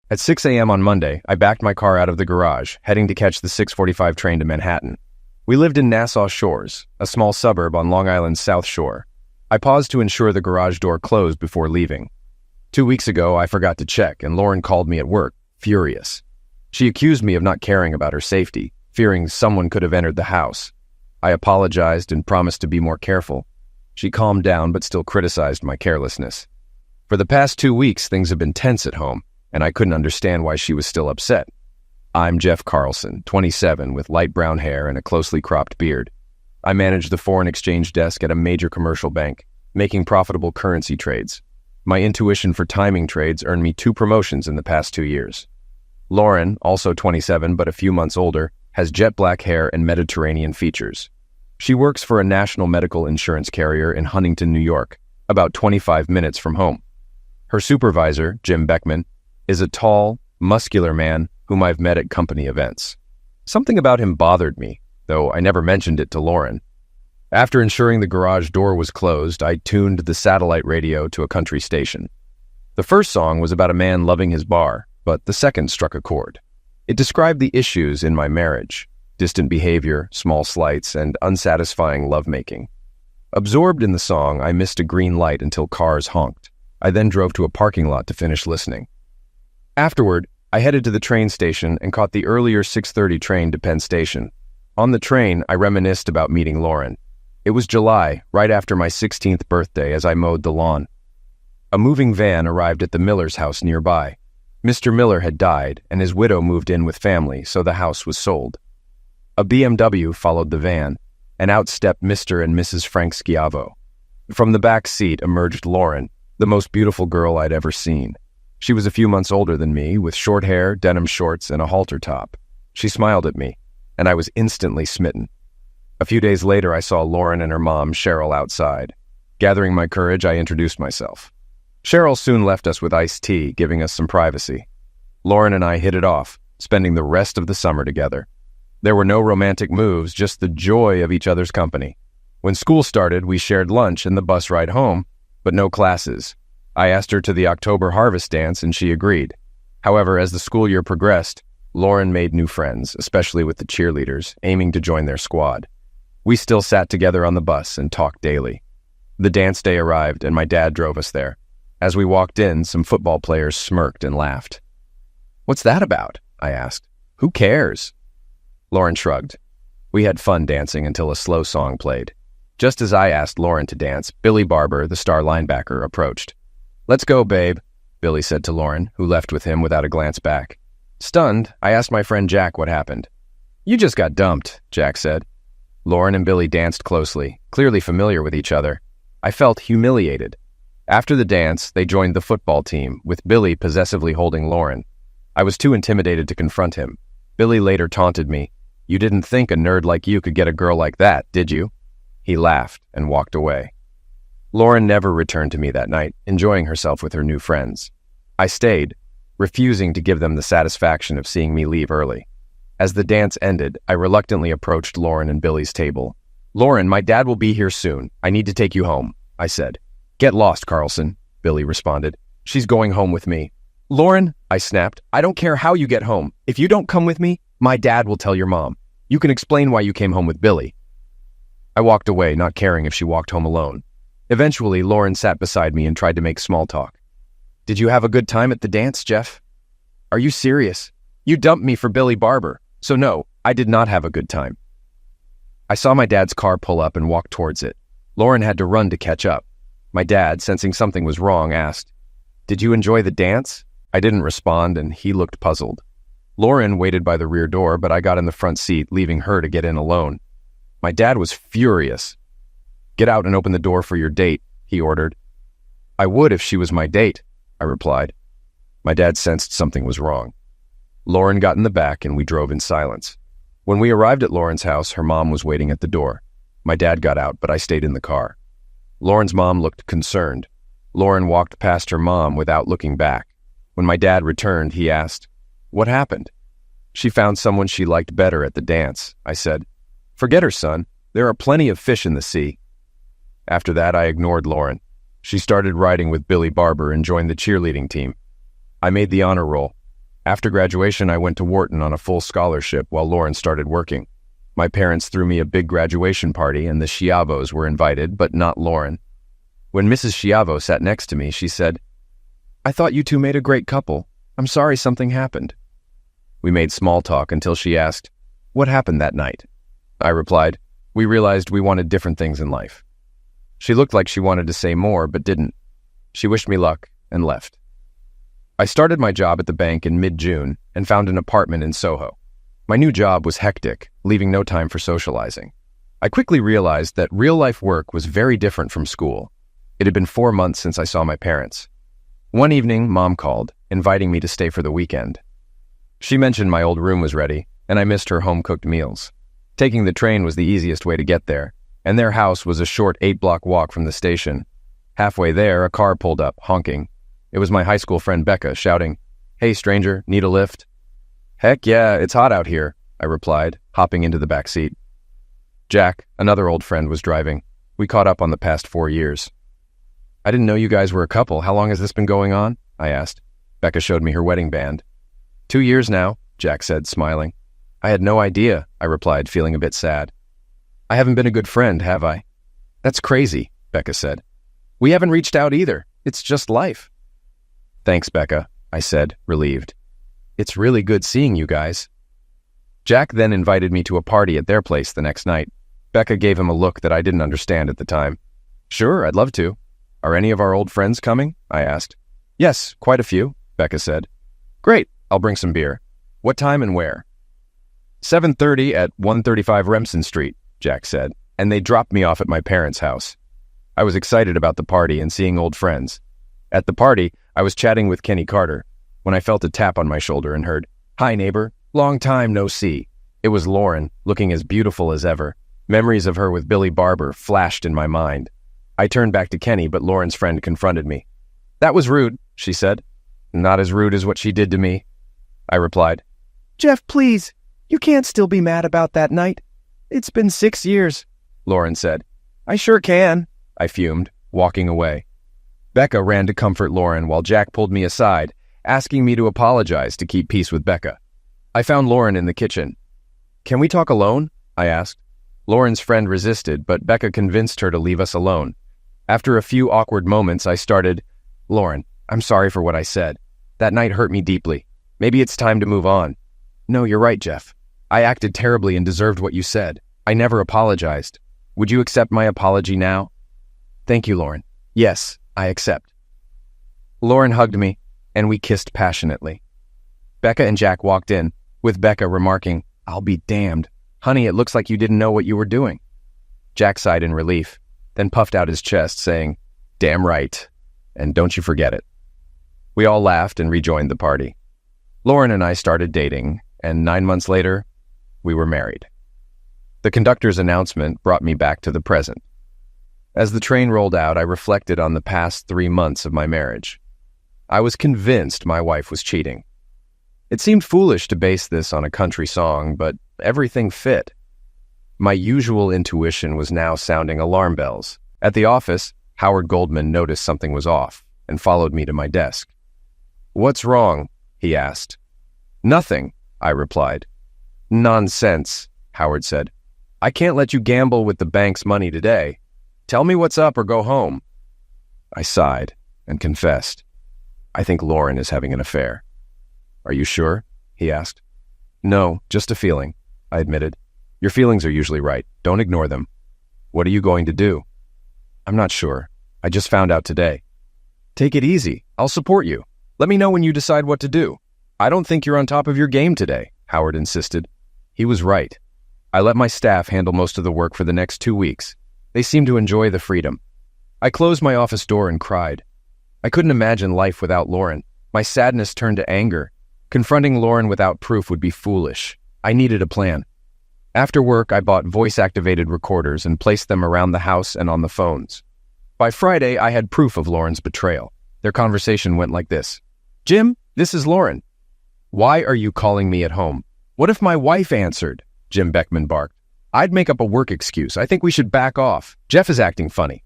At 6 a.m. on Monday, I backed my car out of the garage, heading to catch the 6:45 train to Manhattan. We lived in Nassau Shores, a small suburb on Long Island's South Shore. I paused to ensure the garage door closed before leaving. 2 weeks ago, I forgot to check, and Lauren called me at work, furious. She accused me of not caring about her safety, fearing someone could have entered the house. I apologized and promised to be more careful. She calmed down but still criticized my carelessness. For the past 2 weeks, things have been tense at home, and I couldn't understand why she was still upset. I'm Jeff Carlson, 27, with light brown hair and a closely cropped beard. I manage the foreign exchange desk at a major commercial bank, making profitable currency trades. My intuition for timing trades earned me 2 promotions in the past 2 years. Lauren, also 27 but a few months older, has jet black hair and Mediterranean features. She works for a national medical insurance carrier in Huntington, New York, about 25 minutes from home. Her supervisor, Jim Beckman, is a tall, muscular man whom I've met at company events. Something about him bothered me, though I never mentioned it to Lauren. After ensuring the garage door was closed, I tuned the satellite radio to a country station. The first song was about a man loving his bar, but the second struck a chord. It described the issues in my marriage: distant behavior, small slights, and unsatisfying lovemaking. Absorbed in the song, I missed a green light until cars honked. I then drove to a parking lot to finish listening. Afterward, I headed to the train station and caught the earlier 6:30 train to Penn Station. On the train, I reminisced about meeting Lauren. It was July, right after my 16th birthday, as I mowed the lawn. A moving van arrived at the Miller's house nearby. Mr. Miller had died, and his widow moved in with family, so the house was sold. A BMW followed the van, and out stepped Mr. and Mrs. Frank Schiavo. From the back seat emerged Lauren, the most beautiful girl I'd ever seen. She was a few months older than me, with short hair, denim shorts, and a halter top. She smiled at me, and I was instantly smitten. A few days later, I saw Lauren and her mom, Cheryl, outside. Gathering my courage, I introduced myself. Cheryl soon left us with iced tea, giving us some privacy. Lauren and I hit it off, spending the rest of the summer together. There were no romantic moves, just the joy of each other's company. When school started, we shared lunch and the bus ride home, but no classes. I asked her to the October harvest dance, and she agreed. However, as the school year progressed, Lauren made new friends, especially with the cheerleaders, aiming to join their squad. We still sat together on the bus and talked daily. The dance day arrived, and my dad drove us there. As we walked in, some football players smirked and laughed. "What's that about?" I asked. "Who cares?" Lauren shrugged. We had fun dancing until a slow song played. Just as I asked Lauren to dance, Billy Barber, the star linebacker, approached. "Let's go, babe," Billy said to Lauren, who left with him without a glance back. Stunned, I asked my friend Jack what happened. "You just got dumped," Jack said. Lauren and Billy danced closely, clearly familiar with each other. I felt humiliated. After the dance, they joined the football team, with Billy possessively holding Lauren. I was too intimidated to confront him. Billy later taunted me. "You didn't think a nerd like you could get a girl like that, did you?" He laughed and walked away. Lauren never returned to me that night, enjoying herself with her new friends. I stayed, refusing to give them the satisfaction of seeing me leave early. As the dance ended, I reluctantly approached Lauren and Billy's table. "Lauren, my dad will be here soon. I need to take you home," I said. "Get lost, Carlson," Billy responded. "She's going home with me." "Lauren," I snapped, "I don't care how you get home. If you don't come with me, my dad will tell your mom. You can explain why you came home with Billy." I walked away, not caring if she walked home alone. Eventually, Lauren sat beside me and tried to make small talk. "Did you have a good time at the dance, Jeff?" "Are you serious? You dumped me for Billy Barber. So no, I did not have a good time." I saw my dad's car pull up and walk towards it. Lauren had to run to catch up. My dad, sensing something was wrong, asked, "Did you enjoy the dance?" I didn't respond, and he looked puzzled. Lauren waited by the rear door, but I got in the front seat, leaving her to get in alone. My dad was furious. "Get out and open the door for your date," he ordered. "I would if she was my date," I replied. My dad sensed something was wrong. Lauren got in the back, and we drove in silence. When we arrived at Lauren's house, her mom was waiting at the door. My dad got out, but I stayed in the car. Lauren's mom looked concerned. Lauren walked past her mom without looking back. When my dad returned, he asked, "What happened?" "She found someone she liked better at the dance," I said. "Forget her, son. There are plenty of fish in the sea." After that, I ignored Lauren. She started riding with Billy Barber and joined the cheerleading team. I made the honor roll. After graduation, I went to Wharton on a full scholarship while Lauren started working. My parents threw me a big graduation party and the Schiavos were invited, but not Lauren. When Mrs. Schiavo sat next to me, she said, "I thought you two made a great couple. I'm sorry something happened." We made small talk until she asked, "What happened that night?" I replied, "We realized we wanted different things in life." She looked like she wanted to say more, but didn't. She wished me luck and left. I started my job at the bank in mid-June and found an apartment in Soho. My new job was hectic, leaving no time for socializing. I quickly realized that real-life work was very different from school. It had been 4 months since I saw my parents. One evening, Mom called, inviting me to stay for the weekend. She mentioned my old room was ready, and I missed her home-cooked meals. Taking the train was the easiest way to get there, and their house was a short 8-block walk from the station. Halfway there, a car pulled up, honking. It was my high school friend Becca, shouting, "Hey, stranger, need a lift?" "Heck yeah, it's hot out here," I replied, hopping into the back seat. Jack, another old friend, was driving. We caught up on the past 4 years. "I didn't know you guys were a couple. How long has this been going on?" I asked. Becca showed me her wedding band. 2 years now," Jack said, smiling. "I had no idea," I replied, feeling a bit sad. "I haven't been a good friend, have I?" "That's crazy," Becca said. "We haven't reached out either. It's just life." "Thanks, Becca," I said, relieved. "It's really good seeing you guys." Jack then invited me to a party at their place the next night. Becca gave him a look that I didn't understand at the time. "Sure, I'd love to." "Are any of our old friends coming?" I asked. "Yes, quite a few," Becca said. "Great, I'll bring some beer. What time and where?" 7:30 at 135 Remsen Street, Jack said, and they dropped me off at my parents' house. I was excited about the party and seeing old friends. At the party, I was chatting with Kenny Carter when I felt a tap on my shoulder and heard, "Hi, neighbor. Long time no see." It was Lauren, looking as beautiful as ever. Memories of her with Billy Barber flashed in my mind. I turned back to Kenny, but Lauren's friend confronted me. "That was rude," she said. "Not as rude as what she did to me," I replied. "Jeff, please. You can't still be mad about that night. It's been 6 years," Lauren said. "I sure can," I fumed, walking away. Becca ran to comfort Lauren while Jack pulled me aside, asking me to apologize to keep peace with Becca. I found Lauren in the kitchen. "Can we talk alone?" I asked. Lauren's friend resisted, but Becca convinced her to leave us alone. After a few awkward moments, I started, "Lauren, I'm sorry for what I said. That night hurt me deeply. Maybe it's time to move on." "No, you're right, Jeff. I acted terribly and deserved what you said. I never apologized. Would you accept my apology now?" "Thank you, Lauren. Yes, I accept." Lauren hugged me, and we kissed passionately. Becca and Jack walked in, with Becca remarking, "I'll be damned. Honey, it looks like you didn't know what you were doing." Jack sighed in relief, then puffed out his chest, saying, "Damn right, and don't you forget it." We all laughed and rejoined the party. Lauren and I started dating, and 9 months later, we were married. The conductor's announcement brought me back to the present. As the train rolled out, I reflected on the past 3 months of my marriage. I was convinced my wife was cheating. It seemed foolish to base this on a country song, but everything fit. My usual intuition was now sounding alarm bells. At the office, Howard Goldman noticed something was off and followed me to my desk. "What's wrong?" he asked. "Nothing," I replied. "Nonsense," Howard said. "I can't let you gamble with the bank's money today. Tell me what's up or go home." I sighed and confessed, "I think Lauren is having an affair." "Are you sure?" he asked. "No, just a feeling," I admitted. "Your feelings are usually right. Don't ignore them." "What are you going to do?" "I'm not sure. I just found out today." "Take it easy. I'll support you. Let me know when you decide what to do." "I don't think you're on top of your game today," Howard insisted. He was right. I let my staff handle most of the work for the next 2 weeks. They seemed to enjoy the freedom. I closed my office door and cried. I couldn't imagine life without Lauren. My sadness turned to anger. Confronting Lauren without proof would be foolish. I needed a plan. After work, I bought voice-activated recorders and placed them around the house and on the phones. By Friday, I had proof of Lauren's betrayal. Their conversation went like this. "Jim, this is Lauren." "Why are you calling me at home?" "What if my wife answered?" Jim Beckman barked. "I'd make up a work excuse. I think we should back off. Jeff is acting funny."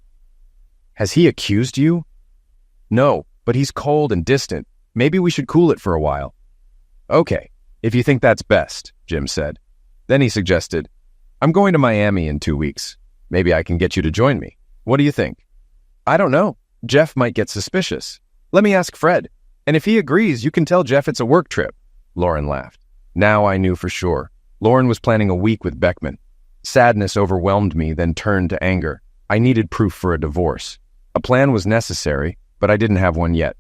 "Has he accused you?" "No, but he's cold and distant. Maybe we should cool it for a while." Okay, if you think that's best, Jim said. Then he suggested, I'm going to Miami in 2 weeks. Maybe I can get you to join me. What do you think? I don't know. Jeff might get suspicious. Let me ask Fred. And if he agrees, you can tell Jeff it's a work trip. Lauren laughed. Now I knew for sure. Lauren was planning a week with Beckman. Sadness overwhelmed me, then turned to anger. I needed proof for a divorce. A plan was necessary, but I didn't have one yet.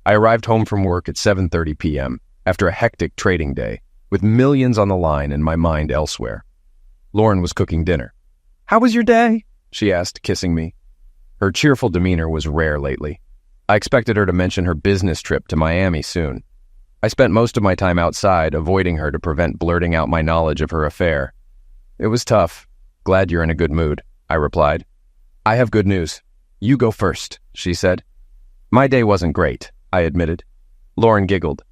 I arrived home from work at 7:30 p.m. after a hectic trading day, with millions on the line and my mind elsewhere. Lauren was cooking dinner. How was your day? She asked, kissing me. Her cheerful demeanor was rare lately. I expected her to mention her business trip to Miami soon. I spent most of my time outside, avoiding her to prevent blurting out my knowledge of her affair. It was tough. Glad you're in a good mood, I replied. I have good news. You go first, she said. My day wasn't great, I admitted. Lauren giggled.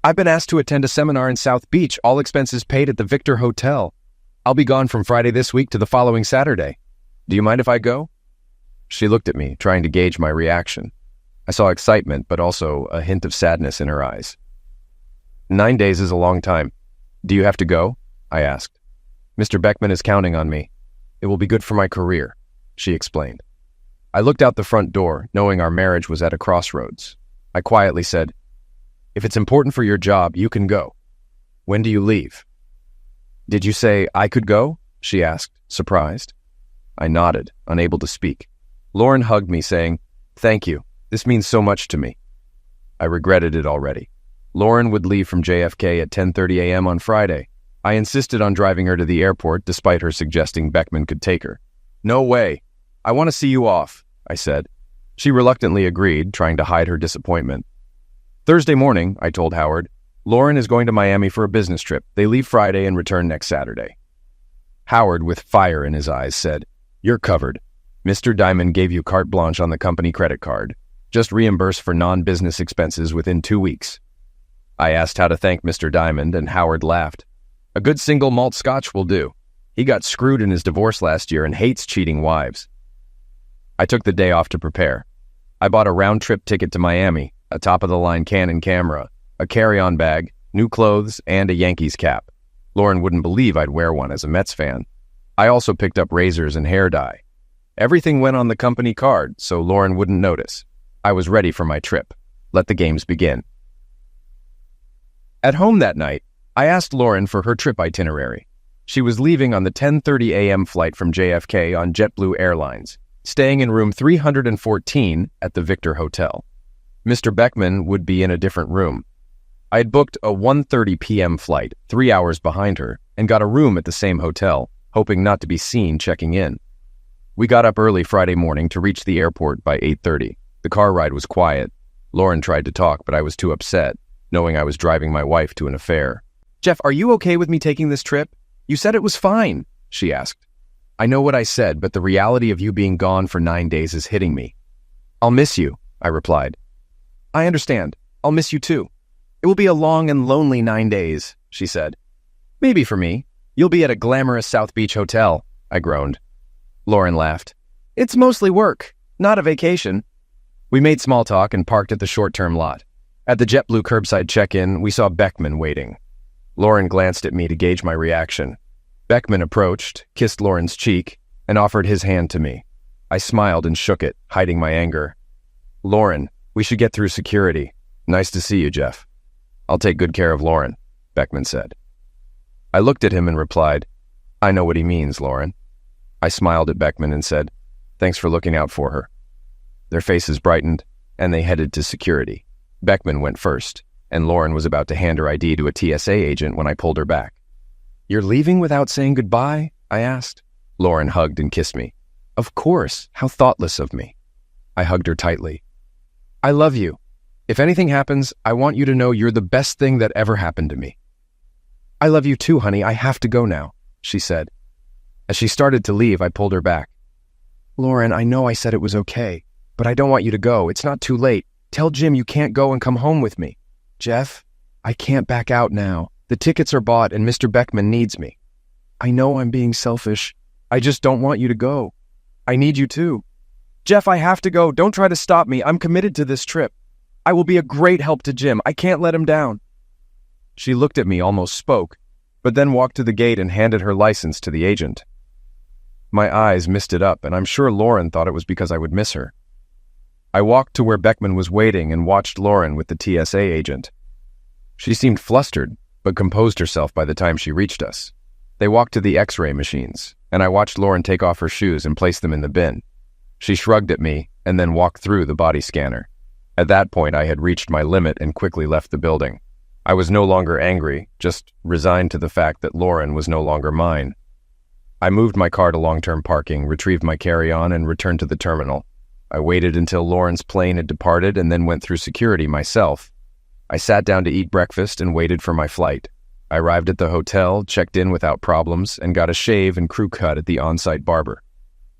I've been asked to attend a seminar in South Beach, all expenses paid at the Victor Hotel. I'll be gone from Friday this week to the following Saturday. Do you mind if I go? She looked at me, trying to gauge my reaction. I saw excitement, but also a hint of sadness in her eyes. 9 days is a long time. Do you have to go? I asked. Mr. Beckman is counting on me. It will be good for my career, she explained. I looked out the front door, knowing our marriage was at a crossroads. I quietly said, If it's important for your job, you can go. When do you leave? Did you say I could go? She asked, surprised. I nodded, unable to speak. Lauren hugged me, saying, Thank you. This means so much to me. I regretted it already. Lauren would leave from JFK at 10:30 a.m. on Friday. I insisted on driving her to the airport, despite her suggesting Beckman could take her. No way. I want to see you off, I said. She reluctantly agreed, trying to hide her disappointment. Thursday morning, I told Howard, Lauren is going to Miami for a business trip. They leave Friday and return next Saturday. Howard, with fire in his eyes, said, You're covered. Mr. Diamond gave you carte blanche on the company credit card. Just reimburse for non-business expenses within 2 weeks. I asked how to thank Mr. Diamond, and Howard laughed. A good single malt scotch will do. He got screwed in his divorce last year and hates cheating wives. I took the day off to prepare. I bought a round-trip ticket to Miami, a top-of-the-line Canon camera, a carry-on bag, new clothes, and a Yankees cap. Lauren wouldn't believe I'd wear one as a Mets fan. I also picked up razors and hair dye. Everything went on the company card, so Lauren wouldn't notice. I was ready for my trip. Let the games begin. At home that night, I asked Lauren for her trip itinerary. She was leaving on the 10:30 a.m. flight from JFK on JetBlue Airlines, staying in room 314 at the Victor Hotel. Mr. Beckman would be in a different room. I had booked a 1:30 p.m. flight, 3 hours behind her, and got a room at the same hotel, hoping not to be seen checking in. We got up early Friday morning to reach the airport by 8:30. The car ride was quiet. Lauren tried to talk, but I was too upset, knowing I was driving my wife to an affair. Jeff, are you okay with me taking this trip? You said it was fine, she asked. I know what I said, but the reality of you being gone for 9 days is hitting me. I'll miss you, I replied. I understand. I'll miss you too. It will be a long and lonely 9 days, she said. Maybe for me. You'll be at a glamorous South Beach hotel, I groaned. Lauren laughed. It's mostly work, not a vacation. We made small talk and parked at the short-term lot. At the JetBlue curbside check-in, we saw Beckman waiting. Lauren glanced at me to gauge my reaction. Beckman approached, kissed Lauren's cheek, and offered his hand to me. I smiled and shook it, hiding my anger. Lauren, we should get through security. Nice to see you, Jeff. I'll take good care of Lauren, Beckman said. I looked at him and replied, I know what he means, Lauren. I smiled at Beckman and said, Thanks for looking out for her. Their faces brightened, and they headed to security. Beckman went first, and Lauren was about to hand her ID to a TSA agent when I pulled her back. You're leaving without saying goodbye? I asked. Lauren hugged and kissed me. Of course, how thoughtless of me. I hugged her tightly. I love you. If anything happens, I want you to know you're the best thing that ever happened to me. I love you too, honey. I have to go now, she said. As she started to leave, I pulled her back. Lauren, I know I said it was okay, but I don't want you to go. It's not too late. Tell Jim you can't go and come home with me. Jeff, I can't back out now. The tickets are bought and Mr. Beckman needs me. I know I'm being selfish. I just don't want you to go. I need you too. Jeff, I have to go. Don't try to stop me. I'm committed to this trip. I will be a great help to Jim. I can't let him down. She looked at me, almost spoke, but then walked to the gate and handed her license to the agent. My eyes misted up, and I'm sure Lauren thought it was because I would miss her. I walked to where Beckman was waiting and watched Lauren with the TSA agent. She seemed flustered, but composed herself by the time she reached us. They walked to the X-ray machines, and I watched Lauren take off her shoes and place them in the bin. She shrugged at me and then walked through the body scanner. At that point, I had reached my limit and quickly left the building. I was no longer angry, just resigned to the fact that Lauren was no longer mine. I moved my car to long-term parking, retrieved my carry-on, and returned to the terminal. I waited until Lauren's plane had departed and then went through security myself. I sat down to eat breakfast and waited for my flight. I arrived at the hotel, checked in without problems, and got a shave and crew cut at the on-site barber.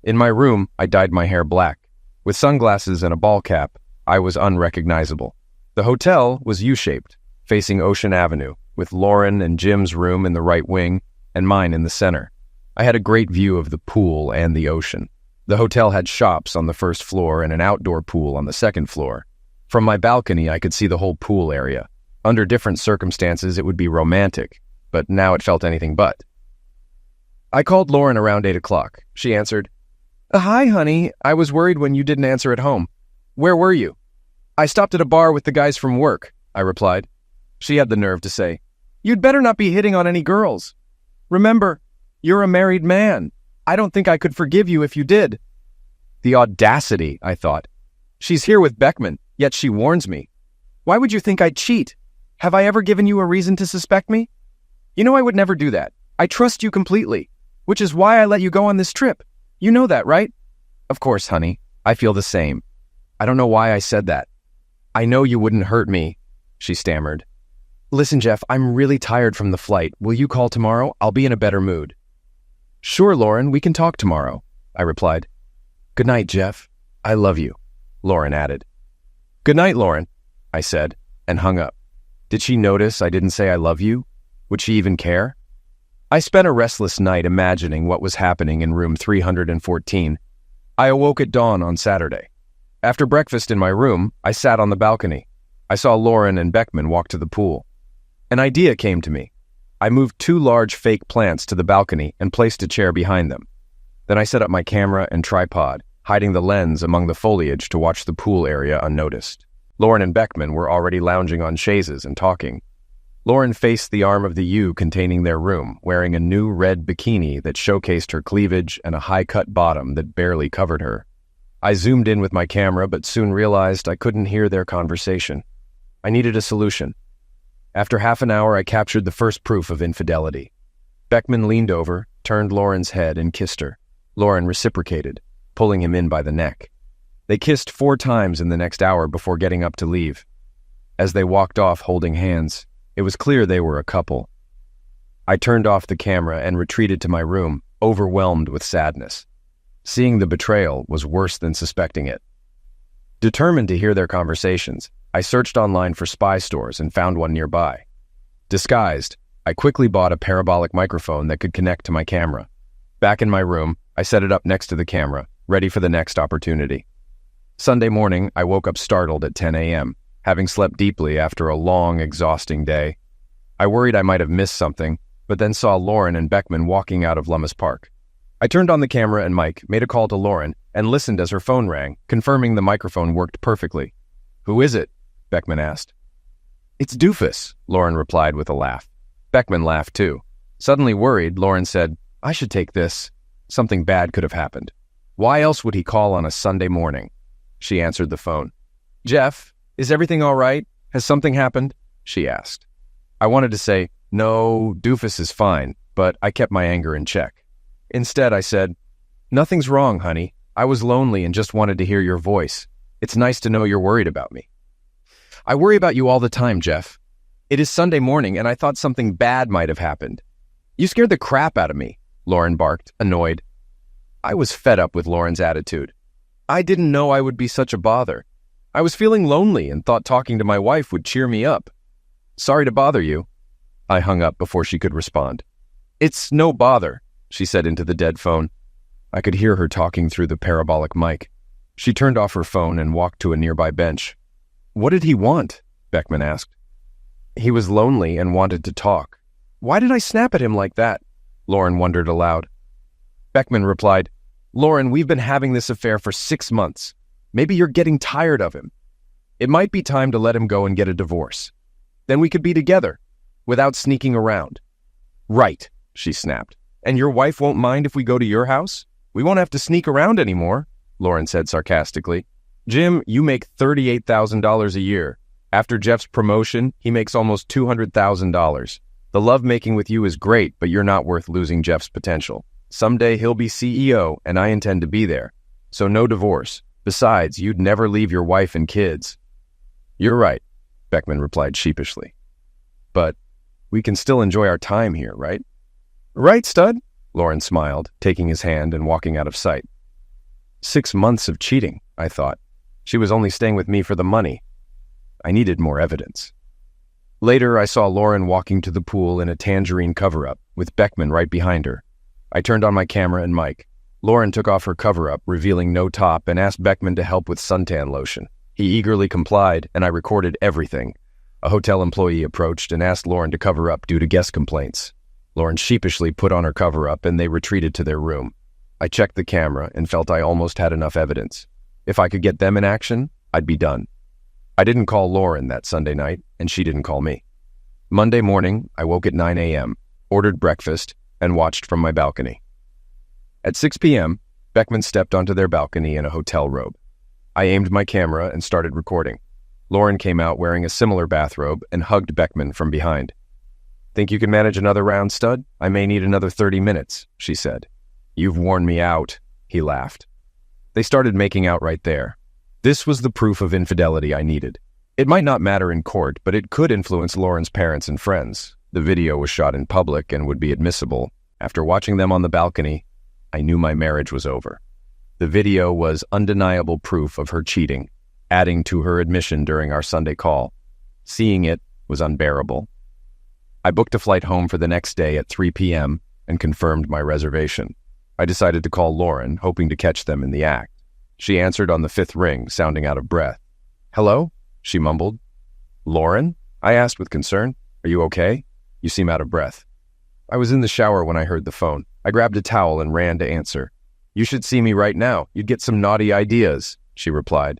In my room, I dyed my hair black. With sunglasses and a ball cap, I was unrecognizable. The hotel was U-shaped, facing Ocean Avenue, with Lauren and Jim's room in the right wing and mine in the center. I had a great view of the pool and the ocean. The hotel had shops on the first floor and an outdoor pool on the second floor. From my balcony, I could see the whole pool area. Under different circumstances, it would be romantic, but now it felt anything but. I called Lauren around 8 o'clock. She answered, "Hi, honey. I was worried when you didn't answer at home. Where were you?" "I stopped at a bar with the guys from work," I replied. She had the nerve to say, "You'd better not be hitting on any girls. Remember, you're a married man. I don't think I could forgive you if you did." The audacity, I thought. She's here with Beckman, yet she warns me. Why would you think I'd cheat? Have I ever given you a reason to suspect me? You know I would never do that. I trust you completely, which is why I let you go on this trip. You know that, right? Of course, honey. I feel the same. I don't know why I said that. I know you wouldn't hurt me, she stammered. Listen, Jeff, I'm really tired from the flight. Will you call tomorrow? I'll be in a better mood. Sure, Lauren, we can talk tomorrow, I replied. Good night, Jeff. I love you, Lauren added. Good night, Lauren, I said, and hung up. Did she notice I didn't say I love you? Would she even care? I spent a restless night imagining what was happening in room 314. I awoke at dawn on Saturday. After breakfast in my room, I sat on the balcony. I saw Lauren and Beckman walk to the pool. An idea came to me. I moved 2 large fake plants to the balcony and placed a chair behind them. Then I set up my camera and tripod, hiding the lens among the foliage to watch the pool area unnoticed. Lauren and Beckman were already lounging on chaises and talking. Lauren faced the arm of the U containing their room, wearing a new red bikini that showcased her cleavage and a high-cut bottom that barely covered her. I zoomed in with my camera, but soon realized I couldn't hear their conversation. I needed a solution. After half an hour, I captured the first proof of infidelity. Beckman leaned over, turned Lauren's head, and kissed her. Lauren reciprocated, pulling him in by the neck. They kissed 4 times in the next hour before getting up to leave. As they walked off holding hands, it was clear they were a couple. I turned off the camera and retreated to my room, overwhelmed with sadness. Seeing the betrayal was worse than suspecting it. Determined to hear their conversations, I searched online for spy stores and found one nearby. Disguised, I quickly bought a parabolic microphone that could connect to my camera. Back in my room, I set it up next to the camera, ready for the next opportunity. Sunday morning, I woke up startled at 10 a.m., having slept deeply after a long, exhausting day. I worried I might have missed something, but then saw Lauren and Beckman walking out of Lummis Park. I turned on the camera and mic, made a call to Lauren, and listened as her phone rang, confirming the microphone worked perfectly. "Who is it?" Beckman asked. "It's Doofus," Lauren replied with a laugh. Beckman laughed too. Suddenly worried, Lauren said, "I should take this. Something bad could have happened. Why else would he call on a Sunday morning?" She answered the phone. "Jeff, is everything all right? Has something happened?" she asked. I wanted to say, "No, Doofus is fine," but I kept my anger in check. Instead, I said, "Nothing's wrong, honey. I was lonely and just wanted to hear your voice. It's nice to know you're worried about me." "I worry about you all the time, Jeff. It is Sunday morning and I thought something bad might have happened." "You scared the crap out of me," Lauren barked, annoyed. I was fed up with Lauren's attitude. I didn't know I would be such a bother. I was feeling lonely and thought talking to my wife would cheer me up. "Sorry to bother you." I hung up before she could respond. "It's no bother," she said into the dead phone. I could hear her talking through the parabolic mic. She turned off her phone and walked to a nearby bench. "What did he want?" Beckman asked. He was lonely and wanted to talk. Why did I snap at him like that? Lauren wondered aloud. Beckman replied, Lauren, we've been having this affair for 6 months. Maybe you're getting tired of him. It might be time to let him go and get a divorce. Then we could be together, without sneaking around. Right, she snapped. And your wife won't mind if we go to your house? We won't have to sneak around anymore, Lauren said sarcastically. Jim, you make $38,000 a year. After Jeff's promotion, he makes almost $200,000. The lovemaking with you is great, but you're not worth losing Jeff's potential. Someday he'll be CEO, and I intend to be there. So no divorce. Besides, you'd never leave your wife and kids. You're right, Beckman replied sheepishly. But we can still enjoy our time here, right? Right, stud? Lauren smiled, taking his hand and walking out of sight. 6 months of cheating, I thought. She was only staying with me for the money. I needed more evidence. Later, I saw Lauren walking to the pool in a tangerine cover-up, with Beckman right behind her. I turned on my camera and mic. Lauren took off her cover-up, revealing no top, and asked Beckman to help with suntan lotion. He eagerly complied, and I recorded everything. A hotel employee approached and asked Lauren to cover up due to guest complaints. Lauren sheepishly put on her cover-up, and they retreated to their room. I checked the camera and felt I almost had enough evidence. If I could get them in action, I'd be done. I didn't call Lauren that Sunday night, and she didn't call me. Monday morning, I woke at 9 a.m., ordered breakfast, and watched from my balcony. At 6 p.m., Beckman stepped onto their balcony in a hotel robe. I aimed my camera and started recording. Lauren came out wearing a similar bathrobe and hugged Beckman from behind. Think you can manage another round, stud? I may need another 30 minutes, she said. You've worn me out, he laughed. They started making out right there. This was the proof of infidelity I needed. It might not matter in court, but it could influence Lauren's parents and friends. The video was shot in public and would be admissible. After watching them on the balcony, I knew my marriage was over. The video was undeniable proof of her cheating, adding to her admission during our Sunday call. Seeing it was unbearable. I booked a flight home for the next day at 3 p.m. and confirmed my reservation. I decided to call Lauren, hoping to catch them in the act. She answered on the 5th ring, sounding out of breath. Hello? She mumbled. Lauren? I asked with concern. Are you okay? You seem out of breath. I was in the shower when I heard the phone. I grabbed a towel and ran to answer. You should see me right now. You'd get some naughty ideas, she replied.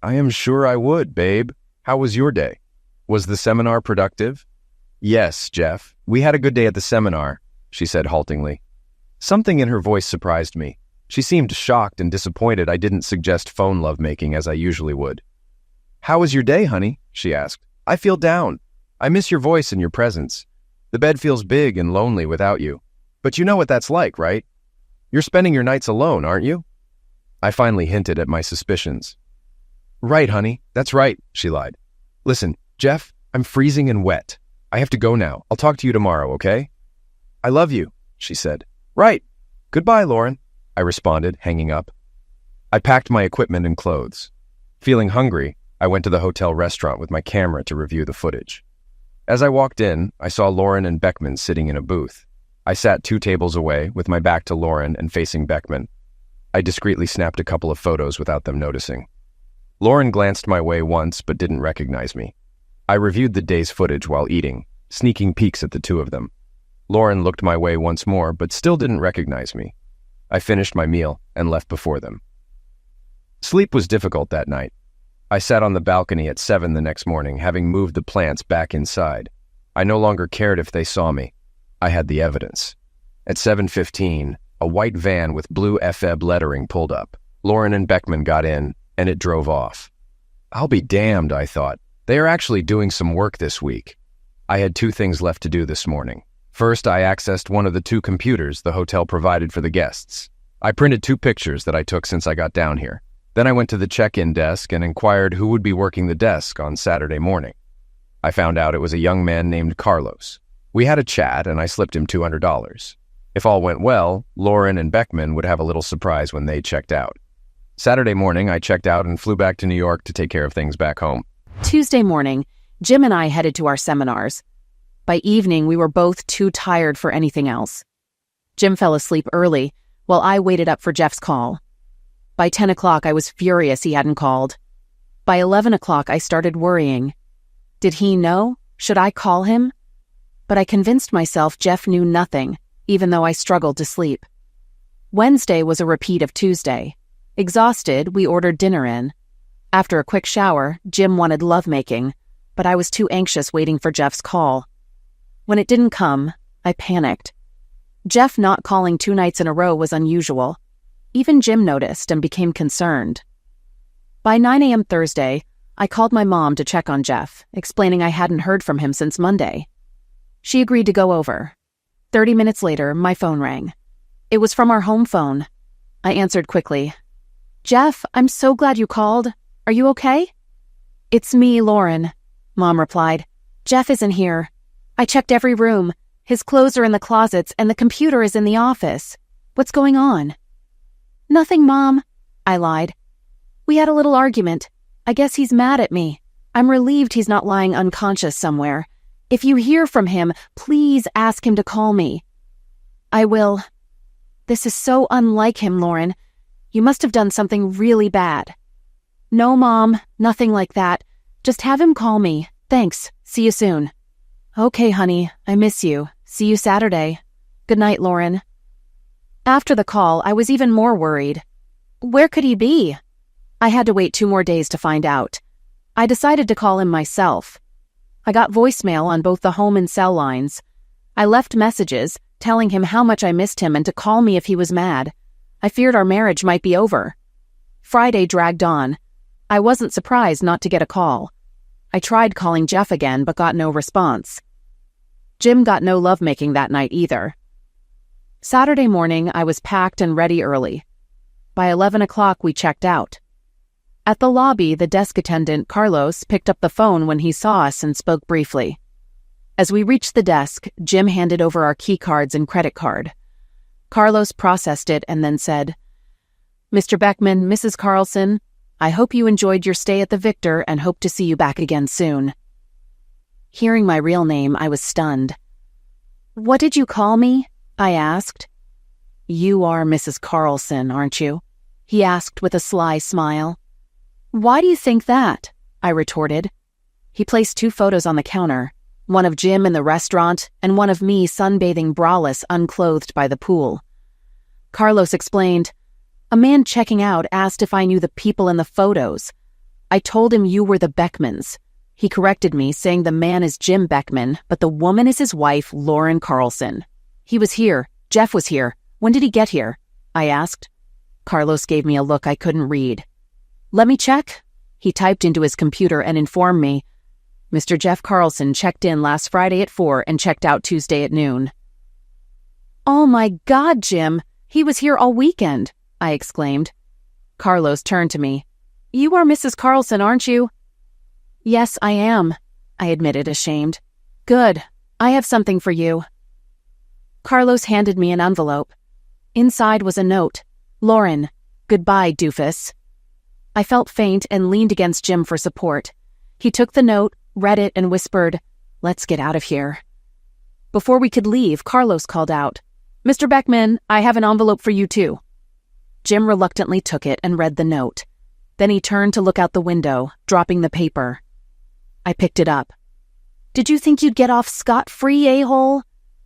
I am sure I would, babe. How was your day? Was the seminar productive? Yes, Jeff. We had a good day at the seminar, she said haltingly. Something in her voice surprised me. She seemed shocked and disappointed I didn't suggest phone lovemaking as I usually would. How was your day, honey? She asked. I feel down. I miss your voice and your presence. The bed feels big and lonely without you. But you know what that's like, right? You're spending your nights alone, aren't you? I finally hinted at my suspicions. Right, honey. That's right, she lied. Listen, Jeff, I'm freezing and wet. I have to go now. I'll talk to you tomorrow, okay? I love you, she said. Right. Goodbye, Lauren, I responded, hanging up. I packed my equipment and clothes. Feeling hungry, I went to the hotel restaurant with my camera to review the footage. As I walked in, I saw Lauren and Beckman sitting in a booth. I sat 2 tables away, with my back to Lauren and facing Beckman. I discreetly snapped a couple of photos without them noticing. Lauren glanced my way once, but didn't recognize me. I reviewed the day's footage while eating, sneaking peeks at the 2 of them. Lauren looked my way once more, but still didn't recognize me. I finished my meal and left before them. Sleep was difficult that night. I sat on the balcony at 7 the next morning, having moved the plants back inside. I no longer cared if they saw me. I had the evidence. At 7:15, a white van with blue FEB lettering pulled up. Lauren and Beckman got in, and it drove off. I'll be damned, I thought. They are actually doing some work this week. I had 2 things left to do this morning. First, I accessed one of the 2 computers the hotel provided for the guests. I printed 2 pictures that I took since I got down here. Then I went to the check-in desk and inquired who would be working the desk on Saturday morning. I found out it was a young man named Carlos. We had a chat, and I slipped him $200. If all went well, Lauren and Beckman would have a little surprise when they checked out. Saturday morning, I checked out and flew back to New York to take care of things back home. Tuesday morning, Jim and I headed to our seminars. By evening, we were both too tired for anything else. Jim fell asleep early, while I waited up for Jeff's call. By 10 o'clock, I was furious he hadn't called. By 11 o'clock, I started worrying. Did he know? Should I call him? But I convinced myself Jeff knew nothing, even though I struggled to sleep. Wednesday was a repeat of Tuesday. Exhausted, we ordered dinner in. After a quick shower, Jim wanted lovemaking, but I was too anxious waiting for Jeff's call. When it didn't come, I panicked. Jeff not calling 2 nights in a row was unusual. Even Jim noticed and became concerned. By 9 a.m. Thursday, I called my mom to check on Jeff, explaining I hadn't heard from him since Monday. She agreed to go over. 30 minutes later, my phone rang. It was from our home phone. I answered quickly. "Jeff, I'm so glad you called. Are you okay?" "It's me, Lauren," Mom replied. "Jeff isn't here. I checked every room. His clothes are in the closets and the computer is in the office. What's going on?" "Nothing, Mom," I lied. "We had a little argument. I guess he's mad at me. I'm relieved he's not lying unconscious somewhere. If you hear from him, please ask him to call me." "I will." "This is so unlike him, Lauren. You must have done something really bad." "No, Mom, nothing like that. Just have him call me. Thanks. See you soon." "Okay, honey. I miss you. See you Saturday. Good night, Lauren." After the call, I was even more worried. Where could he be? I had to wait 2 more days to find out. I decided to call him myself. I got voicemail on both the home and cell lines. I left messages telling him how much I missed him and to call me if he was mad. I feared our marriage might be over. Friday dragged on. I wasn't surprised not to get a call. I tried calling Jeff again but got no response. Jim got no lovemaking that night either. Saturday morning, I was packed and ready early. By 11 o'clock, we checked out. At the lobby, the desk attendant, Carlos, picked up the phone when he saw us and spoke briefly. As we reached the desk, Jim handed over our key cards and credit card. Carlos processed it and then said, "Mr. Beckman, Mrs. Carlson, I hope you enjoyed your stay at the Victor and hope to see you back again soon." Hearing my real name, I was stunned. "What did you call me?" I asked. "You are Mrs. Carlson, aren't you?" he asked with a sly smile. "Why do you think that?" I retorted. He placed 2 photos on the counter, one of Jim in the restaurant and one of me sunbathing braless unclothed by the pool. Carlos explained, "A man checking out asked if I knew the people in the photos. I told him you were the Beckmans. He corrected me, saying the man is Jim Beckman, but the woman is his wife, Lauren Carlson. He was here. Jeff was here. When did he get here?" I asked. Carlos gave me a look I couldn't read. "Let me check." He typed into his computer and informed me, "Mr. Jeff Carlson checked in last Friday at 4 and checked out Tuesday at noon." "Oh my God, Jim! He was here all weekend!" I exclaimed. Carlos turned to me. "You are Mrs. Carlson, aren't you?" "Yes, I am," I admitted, ashamed. "Good. I have something for you." Carlos handed me an envelope. Inside was a note. "Lauren, goodbye, doofus." I felt faint and leaned against Jim for support. He took the note, read it, and whispered, "Let's get out of here." Before we could leave, Carlos called out, "Mr. Beckman, I have an envelope for you too." Jim reluctantly took it and read the note. Then he turned to look out the window, dropping the paper. I picked it up. "Did you think you'd get off scot-free, a-hole?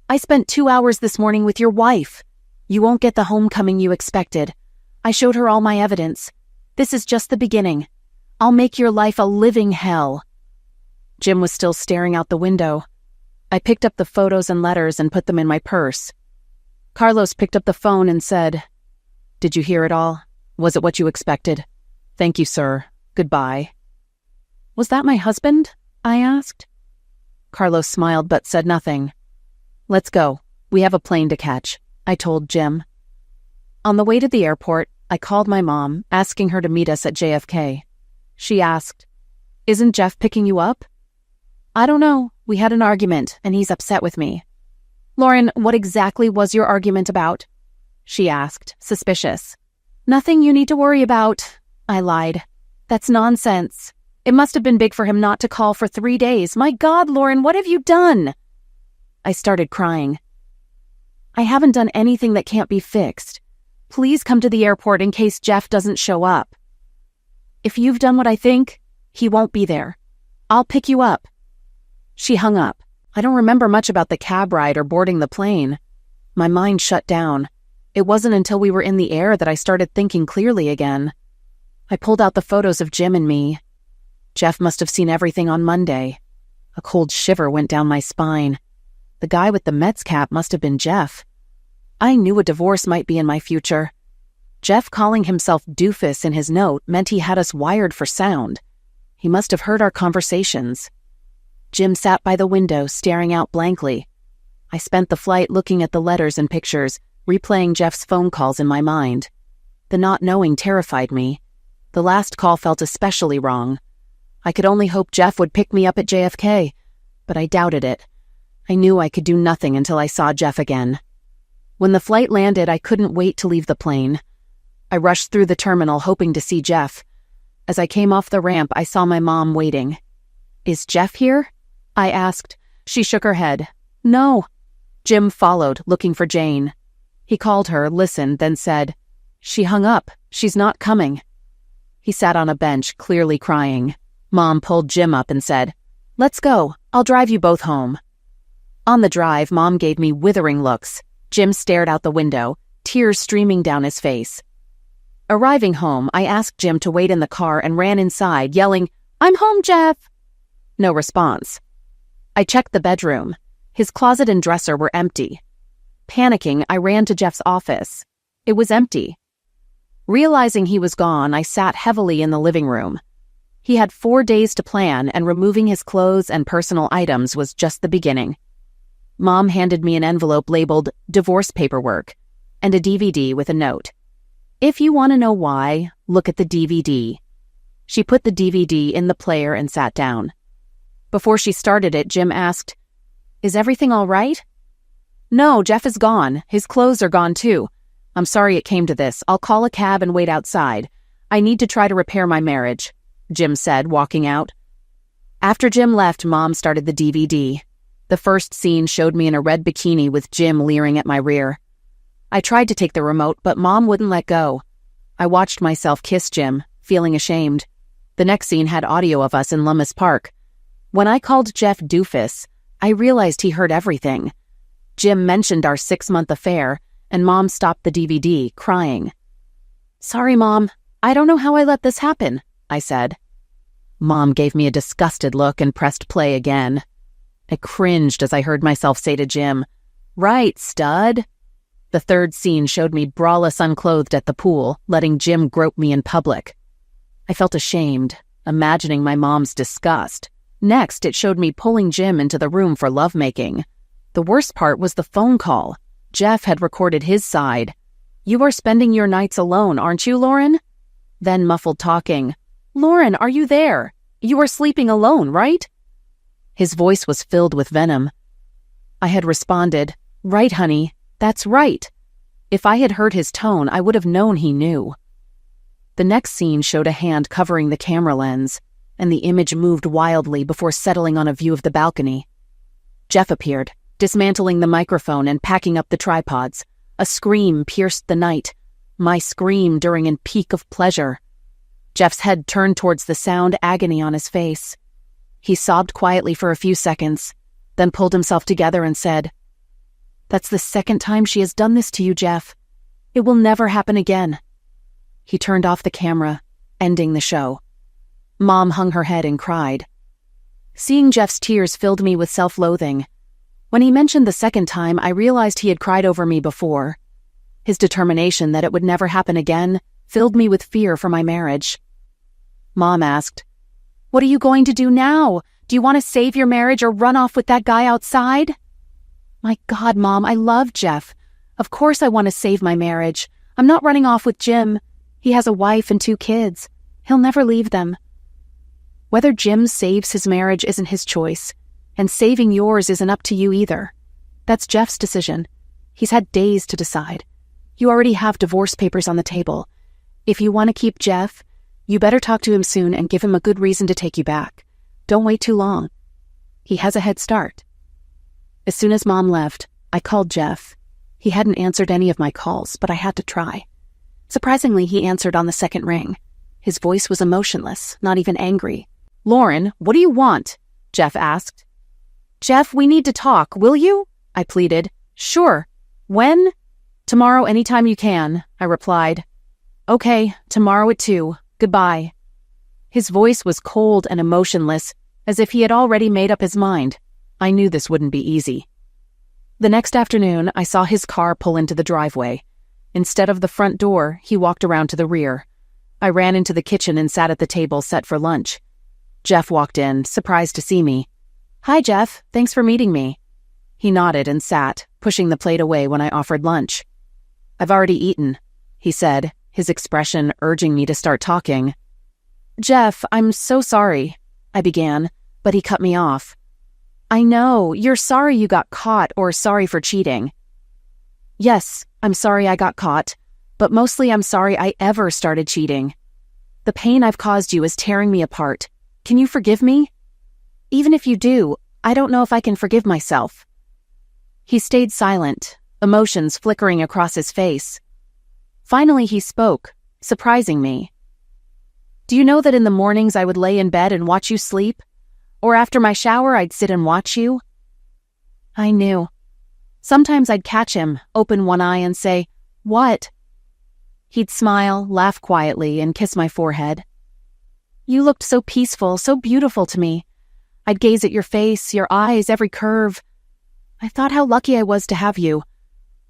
I spent 2 hours this morning with your wife. You won't get the homecoming you expected. I showed her all my evidence. This is just the beginning. I'll make your life a living hell." Jim was still staring out the window. I picked up the photos and letters and put them in my purse. Carlos picked up the phone and said, "Did you hear it all? Was it what you expected? Thank you, sir. Goodbye." "Was that my husband?" I asked. Carlos smiled but said nothing. "Let's go. We have a plane to catch," I told Jim. On the way to the airport, I called my mom, asking her to meet us at JFK. She asked, "Isn't Jeff picking you up?" "I don't know. We had an argument, and he's upset with me." "Lauren, what exactly was your argument about?" she asked, suspicious. "Nothing you need to worry about," I lied. "That's nonsense. It must have been big for him not to call for 3 days. My God, Lauren, what have you done?" I started crying. "I haven't done anything that can't be fixed. Please come to the airport in case Jeff doesn't show up. If you've done what I think, he won't be there. I'll pick you up." She hung up. I don't remember much about the cab ride or boarding the plane. My mind shut down. It wasn't until we were in the air that I started thinking clearly again. I pulled out the photos of Jim and me. Jeff must have seen everything on Monday. A cold shiver went down my spine. The guy with the Mets cap must have been Jeff. I knew a divorce might be in my future. Jeff calling himself Doofus in his note meant he had us wired for sound. He must have heard our conversations. Jim sat by the window, staring out blankly. I spent the flight looking at the letters and pictures, replaying Jeff's phone calls in my mind. The not knowing terrified me. The last call felt especially wrong. I could only hope Jeff would pick me up at JFK, but I doubted it. I knew I could do nothing until I saw Jeff again. When the flight landed, I couldn't wait to leave the plane. I rushed through the terminal, hoping to see Jeff. As I came off the ramp, I saw my mom waiting. "Is Jeff here?" I asked. She shook her head. "No." Jim followed, looking for Jane. He called her, listened, then said, "She hung up. She's not coming." He sat on a bench, clearly crying. Mom pulled Jim up and said, "Let's go. I'll drive you both home." On the drive, Mom gave me withering looks. Jim stared out the window, tears streaming down his face. Arriving home, I asked Jim to wait in the car and ran inside, yelling, "I'm home, Jeff!" No response. I checked the bedroom. His closet and dresser were empty. Panicking, I ran to Jeff's office. It was empty. Realizing he was gone, I sat heavily in the living room. He had 4 days to plan, and removing his clothes and personal items was just the beginning. Mom handed me an envelope labeled divorce paperwork and a DVD with a note. "If you want to know why, look at the DVD." She put the DVD in the player and sat down. Before she started it, Jim asked, "Is everything all right?" "No, Jeff is gone. His clothes are gone too. I'm sorry it came to this. I'll call a cab and wait outside. I need to try to repair my marriage," Jim said, walking out. After Jim left, Mom started the DVD. The first scene showed me in a red bikini with Jim leering at my rear. I tried to take the remote, but Mom wouldn't let go. I watched myself kiss Jim, feeling ashamed. The next scene had audio of us in Lummis Park. When I called Jeff Doofus, I realized he heard everything. Jim mentioned our 6-month affair, and Mom stopped the DVD, crying. "Sorry, Mom. I don't know how I let this happen," I said. Mom gave me a disgusted look and pressed play again. I cringed as I heard myself say to Jim, "Right, stud." The third scene showed me braless unclothed at the pool, letting Jim grope me in public. I felt ashamed, imagining my mom's disgust. Next, it showed me pulling Jim into the room for lovemaking. The worst part was the phone call. Jeff had recorded his side. "You are spending your nights alone, aren't you, Lauren?" Then muffled talking. "Lauren, are you there? You are sleeping alone, right?" His voice was filled with venom. I had responded, "Right, honey, that's right." If I had heard his tone, I would have known he knew. The next scene showed a hand covering the camera lens, and the image moved wildly before settling on a view of the balcony. Jeff appeared, dismantling the microphone and packing up the tripods. A scream pierced the night, my scream during a peak of pleasure. Jeff's head turned towards the sound, agony on his face. He sobbed quietly for a few seconds, then pulled himself together and said, "That's the second time she has done this to you, Jeff. It will never happen again." He turned off the camera, ending the show. Mom hung her head and cried. Seeing Jeff's tears filled me with self-loathing. When he mentioned the second time, I realized he had cried over me before. His determination that it would never happen again filled me with fear for my marriage. Mom asked, "What are you going to do now? Do you want to save your marriage or run off with that guy outside?" "My God, Mom, I love Jeff. Of course I want to save my marriage. I'm not running off with Jim. He has a wife and 2 kids. He'll never leave them." Whether Jim saves his marriage isn't his choice, and saving yours isn't up to you either. That's Jeff's decision. He's had days to decide. You already have divorce papers on the table. If you want to keep Jeff, you better talk to him soon and give him a good reason to take you back. Don't wait too long. He has a head start. As soon as Mom left, I called Jeff. He hadn't answered any of my calls, but I had to try. Surprisingly, he answered on the second ring. His voice was emotionless, not even angry. "Lauren, what do you want?" Jeff asked. Jeff, we need to talk, will you? I pleaded. Sure. When? Tomorrow anytime you can, I replied. Okay, tomorrow at 2. Goodbye. His voice was cold and emotionless, as if he had already made up his mind. I knew this wouldn't be easy. The next afternoon, I saw his car pull into the driveway. Instead of the front door, he walked around to the rear. I ran into the kitchen and sat at the table set for lunch. Jeff walked in, surprised to see me. Hi, Jeff. Thanks for meeting me. He nodded and sat, pushing the plate away when I offered lunch. I've already eaten, he said, his expression urging me to start talking. Jeff, I'm so sorry, I began, but he cut me off. I know, you're sorry you got caught or sorry for cheating. Yes, I'm sorry I got caught, but mostly I'm sorry I ever started cheating. The pain I've caused you is tearing me apart. Can you forgive me? Even if you do, I don't know if I can forgive myself. He stayed silent, emotions flickering across his face. Finally he spoke, surprising me. Do you know that in the mornings I would lay in bed and watch you sleep? Or after my shower I'd sit and watch you? I knew. Sometimes I'd catch him, open one eye and say, "What?" He'd smile, laugh quietly, and kiss my forehead. You looked so peaceful, so beautiful to me. I'd gaze at your face, your eyes, every curve. I thought how lucky I was to have you,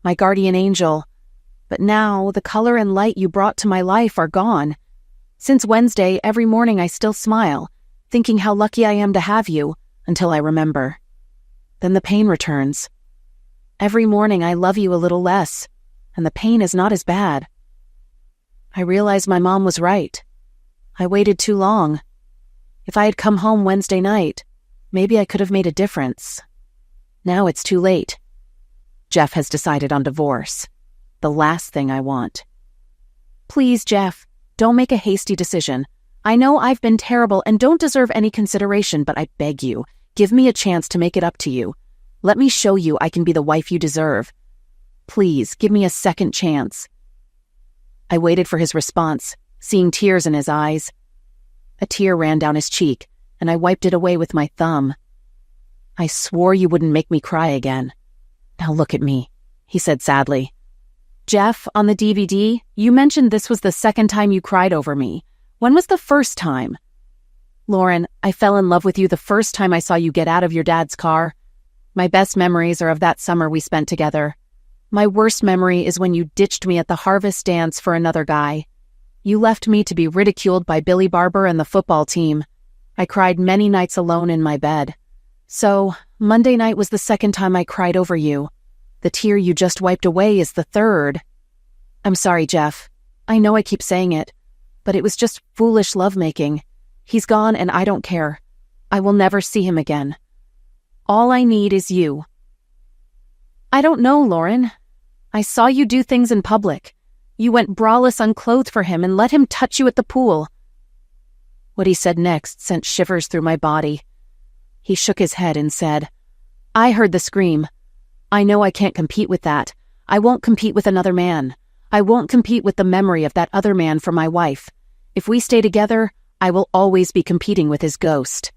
my guardian angel. But now, the color and light you brought to my life are gone. Since Wednesday, every morning I still smile, thinking how lucky I am to have you, until I remember. Then the pain returns. Every morning I love you a little less, and the pain is not as bad. I realize my mom was right. I waited too long. If I had come home Wednesday night, maybe I could have made a difference. Now it's too late. Jeff has decided on divorce. The last thing I want. Please, Jeff, don't make a hasty decision. I know I've been terrible and don't deserve any consideration, but I beg you, give me a chance to make it up to you. Let me show you I can be the wife you deserve. Please, give me a second chance. I waited for his response, seeing tears in his eyes. A tear ran down his cheek, and I wiped it away with my thumb. I swore you wouldn't make me cry again. Now look at me, he said sadly. Jeff, on the DVD, you mentioned this was the second time you cried over me. When was the first time? Lauren, I fell in love with you the first time I saw you get out of your dad's car. My best memories are of that summer we spent together. My worst memory is when you ditched me at the harvest dance for another guy. You left me to be ridiculed by Billy Barber and the football team. I cried many nights alone in my bed. So, Monday night was the second time I cried over you. The tear you just wiped away is the third. I'm sorry, Jeff. I know I keep saying it, but it was just foolish lovemaking. He's gone and I don't care. I will never see him again. All I need is you. I don't know, Lauren. I saw you do things in public. You went braless unclothed for him and let him touch you at the pool. What he said next sent shivers through my body. He shook his head and said, I heard the scream. I know I can't compete with that. I won't compete with another man. I won't compete with the memory of that other man for my wife. If we stay together, I will always be competing with his ghost.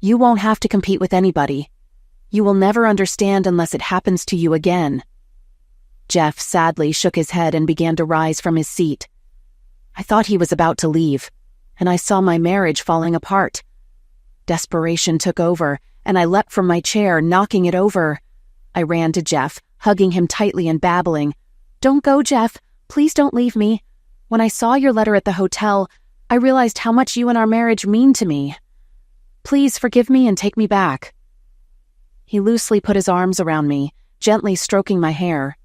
You won't have to compete with anybody. You will never understand unless it happens to you again. Jeff sadly shook his head and began to rise from his seat. I thought he was about to leave, and I saw my marriage falling apart. Desperation took over, and I leapt from my chair, knocking it over. I ran to Jeff, hugging him tightly and babbling, Don't go, Jeff. Please don't leave me. When I saw your letter at the hotel, I realized how much you and our marriage mean to me. Please forgive me and take me back. He loosely put his arms around me, gently stroking my hair.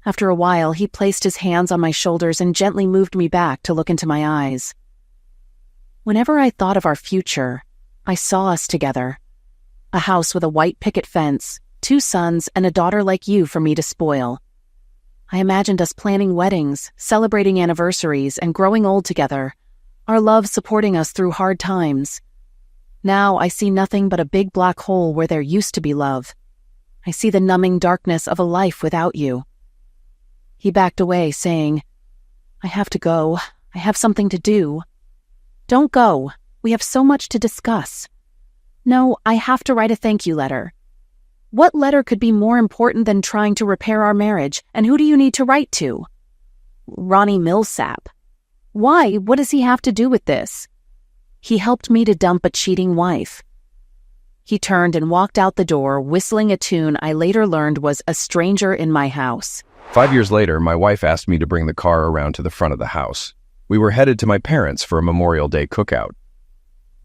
After a while, he placed his hands on my shoulders and gently moved me back to look into my eyes. Whenever I thought of our future, I saw us together. A house with a white picket fence, 2 sons, and a daughter like you for me to spoil. I imagined us planning weddings, celebrating anniversaries, and growing old together, our love supporting us through hard times. Now I see nothing but a big black hole where there used to be love. I see the numbing darkness of a life without you. He backed away, saying, I have to go. I have something to do. Don't go. We have so much to discuss. No, I have to write a thank you letter. What letter could be more important than trying to repair our marriage, and who do you need to write to? Ronnie Millsap. Why? What does he have to do with this? He helped me to dump a cheating wife. He turned and walked out the door, whistling a tune I later learned was A Stranger in My House. 5 years later, my wife asked me to bring the car around to the front of the house. We were headed to my parents' for a Memorial Day cookout.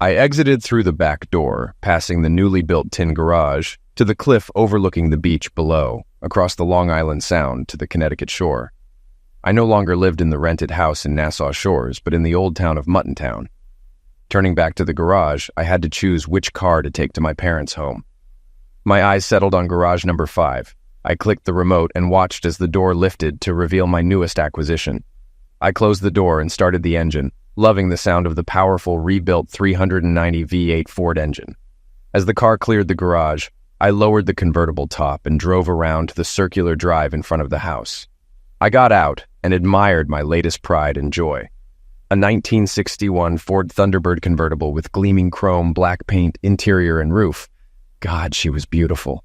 I exited through the back door, passing the newly built tin garage, to the cliff overlooking the beach below, across the Long Island Sound to the Connecticut shore. I no longer lived in the rented house in Nassau Shores, but in the old town of Muttontown. Turning back to the garage, I had to choose which car to take to my parents' home. My eyes settled on garage number 5. I clicked the remote and watched as the door lifted to reveal my newest acquisition. I closed the door and started the engine, loving the sound of the powerful rebuilt 390 V8 Ford engine. As the car cleared the garage, I lowered the convertible top and drove around to the circular drive in front of the house. I got out and admired my latest pride and joy. A 1961 Ford Thunderbird convertible with gleaming chrome, black paint, interior, and roof. God, she was beautiful.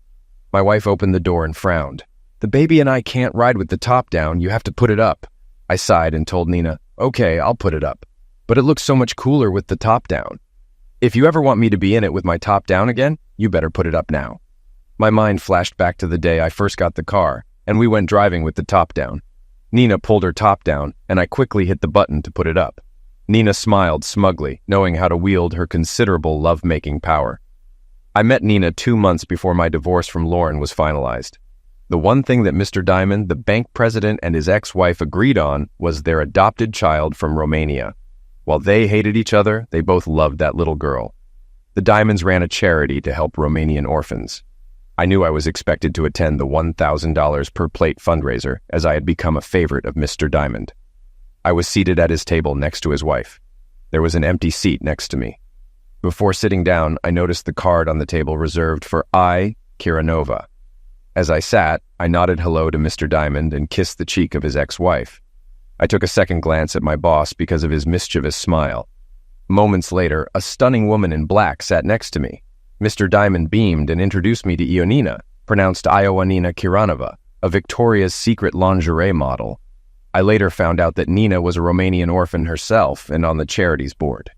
My wife opened the door and frowned. "The baby and I can't ride with the top down, you have to put it up." I sighed and told Nina, "Okay, I'll put it up. But it looks so much cooler with the top down. If you ever want me to be in it with my top down again, you better put it up now." My mind flashed back to the day I first got the car, and we went driving with the top down. Nina pulled her top down, and I quickly hit the button to put it up. Nina smiled smugly, knowing how to wield her considerable love-making power. I met Nina 2 months before my divorce from Lauren was finalized. The one thing that Mr. Diamond, the bank president, and his ex-wife agreed on was their adopted child from Romania. While they hated each other, they both loved that little girl. The Diamonds ran a charity to help Romanian orphans. I knew I was expected to attend the $1,000 per plate fundraiser, as I had become a favorite of Mr. Diamond. I was seated at his table next to his wife. There was an empty seat next to me. Before sitting down, I noticed the card on the table reserved for I, Kiranova. As I sat, I nodded hello to Mr. Diamond and kissed the cheek of his ex-wife. I took a second glance at my boss because of his mischievous smile. Moments later, a stunning woman in black sat next to me. Mr. Diamond beamed and introduced me to Ionina, pronounced Ioanina Kiranova, a Victoria's Secret lingerie model. I later found out that Nina was a Romanian orphan herself and on the charities board.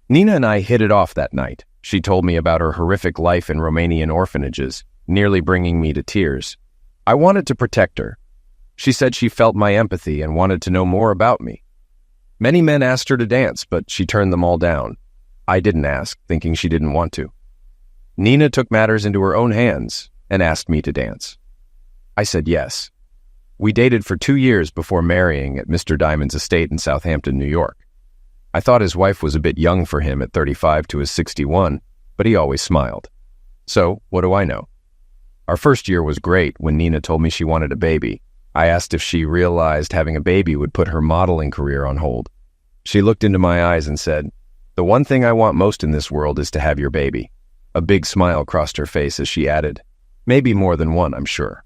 Nina and I hit it off that night. She told me about her horrific life in Romanian orphanages, nearly bringing me to tears. I wanted to protect her. She said she felt my empathy and wanted to know more about me. Many men asked her to dance, but she turned them all down. I didn't ask, thinking she didn't want to. Nina took matters into her own hands and asked me to dance. I said yes. We dated for 2 years before marrying at Mr. Diamond's estate in Southampton, New York. I thought his wife was a bit young for him at 35 to his 61, but he always smiled. So, what do I know? Our first year was great when Nina told me she wanted a baby. I asked if she realized having a baby would put her modeling career on hold. She looked into my eyes and said, "The one thing I want most in this world is to have your baby." A big smile crossed her face as she added, "Maybe more than one, I'm sure."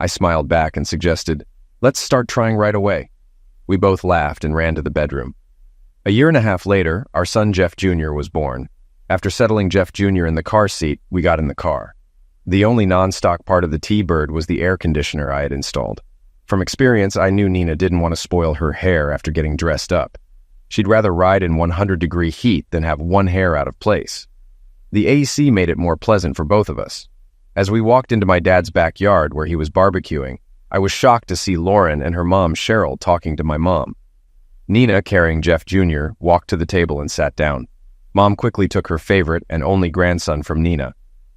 I smiled back and suggested, "Let's start trying right away." We both laughed and ran to the bedroom. A year and a half later, our son Jeff Jr. was born. After settling Jeff Jr. in the car seat, we got in the car. The only non-stock part of the T-Bird was the air conditioner I had installed. From experience, I knew Nina didn't want to spoil her hair after getting dressed up. She'd rather ride in 100-degree heat than have one hair out of place. The AC made it more pleasant for both of us. As we walked into my dad's backyard where he was barbecuing, I was shocked to see Lauren and her mom Cheryl talking to my mom. Nina, carrying Jeff Jr., walked to the table and sat down. Mom quickly took her favorite and only grandson from Nina.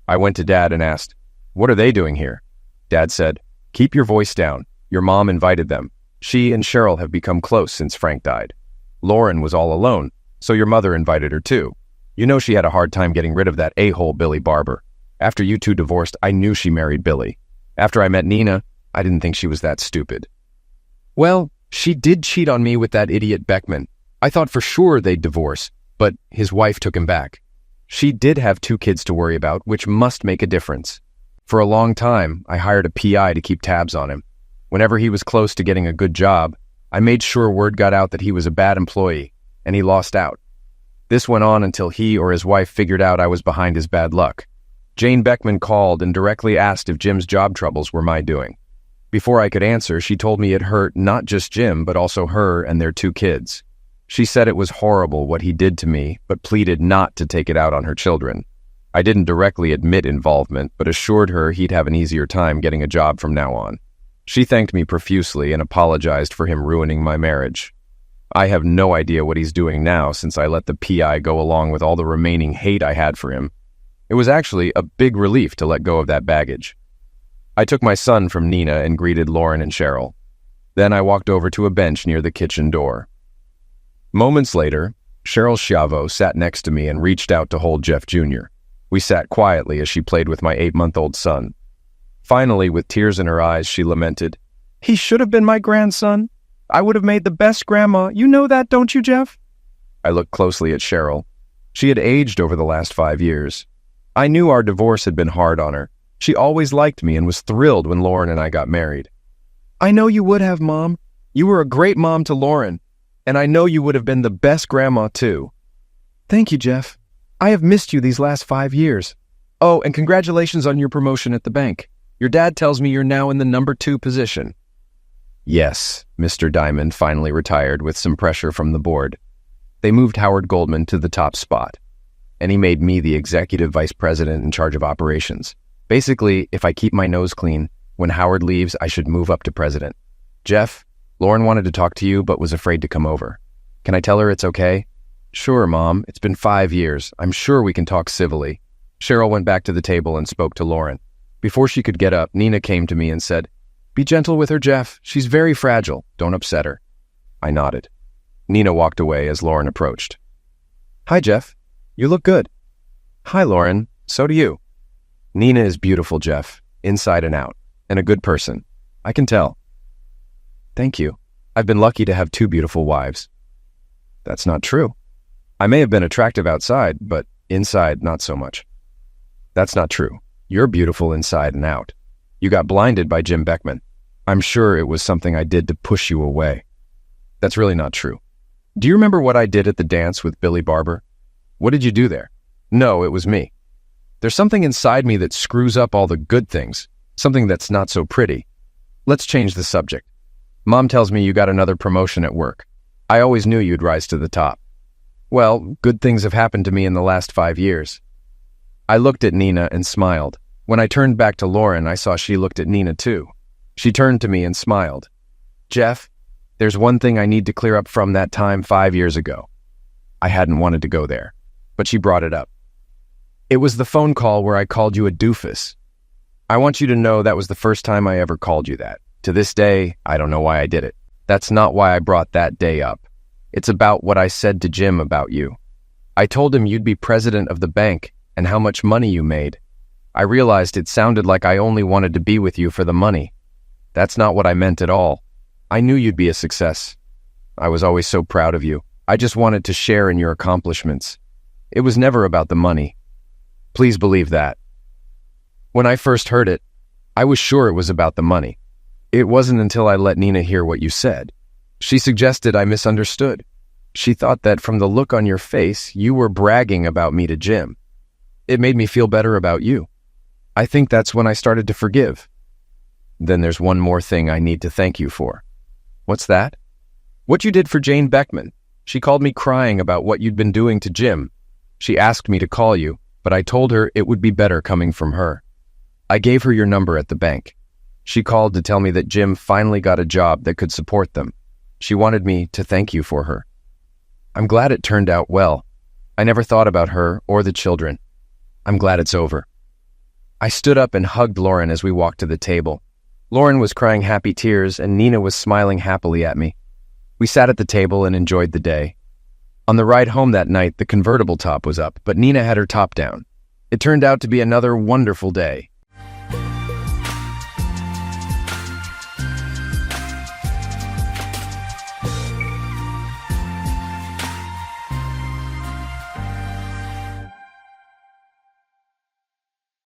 I went to Dad and asked, "What are they doing here?" Dad said, "Keep your voice down. Your mom invited them. She and Cheryl have become close since Frank died. Lauren was all alone, so your mother invited her too. You know she had a hard time getting rid of that a-hole Billy Barber. After you two divorced, I knew she married Billy. After I met Nina, I didn't think she was that stupid." "Well, she did cheat on me with that idiot Beckman. I thought for sure they'd divorce, but his wife took him back. She did have 2 kids to worry about, which must make a difference. For a long time, I hired a PI to keep tabs on him. Whenever he was close to getting a good job, I made sure word got out that he was a bad employee, and he lost out. This went on until he or his wife figured out I was behind his bad luck. Jane Beckman called and directly asked if Jim's job troubles were my doing. Before I could answer, she told me it hurt not just Jim, but also her and their 2 kids. She said it was horrible what he did to me, but pleaded not to take it out on her children. I didn't directly admit involvement, but assured her he'd have an easier time getting a job from now on. She thanked me profusely and apologized for him ruining my marriage. I have no idea what he's doing now since I let the PI go along with all the remaining hate I had for him. It was actually a big relief to let go of that baggage. I took my son from Nina and greeted Lauren and Cheryl. Then I walked over to a bench near the kitchen door. Moments later, Cheryl Schiavo sat next to me and reached out to hold Jeff Jr. We sat quietly as she played with my 8-month-old son. Finally, with tears in her eyes, she lamented, "He should have been my grandson. I would have made the best grandma. You know that, don't you, Jeff?" I looked closely at Cheryl. She had aged over the last 5 years. I knew our divorce had been hard on her. She always liked me and was thrilled when Lauren and I got married. "I know you would have, Mom. You were a great mom to Lauren, and I know you would have been the best grandma, too." "Thank you, Jeff. I have missed you these last 5 years. Oh, and congratulations on your promotion at the bank. Your dad tells me you're now in the number 2 position." Yes, Mr. Diamond finally retired with some pressure from the board. They moved Howard Goldman to the top spot, and he made me the executive vice president in charge of operations. Basically, if I keep my nose clean, when Howard leaves, I should move up to president. "Jeff, Lauren wanted to talk to you but was afraid to come over. Can I tell her it's okay?" "Sure, Mom. It's been 5 years. I'm sure we can talk civilly." Cheryl went back to the table and spoke to Lauren. Before she could get up, Nina came to me and said, "Be gentle with her, Jeff. She's very fragile. Don't upset her." I nodded. Nina walked away as Lauren approached. "Hi, Jeff. You look good." "Hi, Lauren. So do you." "Nina is beautiful, Jeff, inside and out, and a good person. I can tell." "Thank you. I've been lucky to have 2 beautiful wives." "That's not true. I may have been attractive outside, but inside, not so much." "That's not true. You're beautiful inside and out. You got blinded by Jim Beckman. I'm sure it was something I did to push you away." "That's really not true. Do you remember what I did at the dance with Billy Barber?" "What did you do there?" "No, it was me. There's something inside me that screws up all the good things, something that's not so pretty. Let's change the subject. Mom tells me you got another promotion at work. I always knew you'd rise to the top." "Well, good things have happened to me in the last 5 years." I looked at Nina and smiled. When I turned back to Lauren, I saw she looked at Nina too. She turned to me and smiled. "Jeff, there's one thing I need to clear up from that time 5 years ago." I hadn't wanted to go there, but she brought it up. "It was the phone call where I called you a doofus. I want you to know that was the first time I ever called you that. To this day, I don't know why I did it. That's not why I brought that day up. It's about what I said to Jim about you. I told him you'd be president of the bank and how much money you made. I realized it sounded like I only wanted to be with you for the money. That's not what I meant at all. I knew you'd be a success. I was always so proud of you. I just wanted to share in your accomplishments. It was never about the money. Please believe that." When I first heard it, I was sure it was about the money. It wasn't until I let Nina hear what you said. She suggested I misunderstood. She thought that from the look on your face, you were bragging about me to Jim. It made me feel better about you. I think that's when I started to forgive. Then there's one more thing I need to thank you for." "What's that?" "What you did for Jane Beckman. She called me crying about what you'd been doing to Jim. She asked me to call you, but I told her it would be better coming from her. I gave her your number at the bank. She called to tell me that Jim finally got a job that could support them. She wanted me to thank you for her. I'm glad it turned out well. I never thought about her or the children. I'm glad it's over." I stood up and hugged Lauren as we walked to the table. Lauren was crying happy tears and Nina was smiling happily at me. We sat at the table and enjoyed the day. On the ride home that night, the convertible top was up, but Nina had her top down. It turned out to be another wonderful day.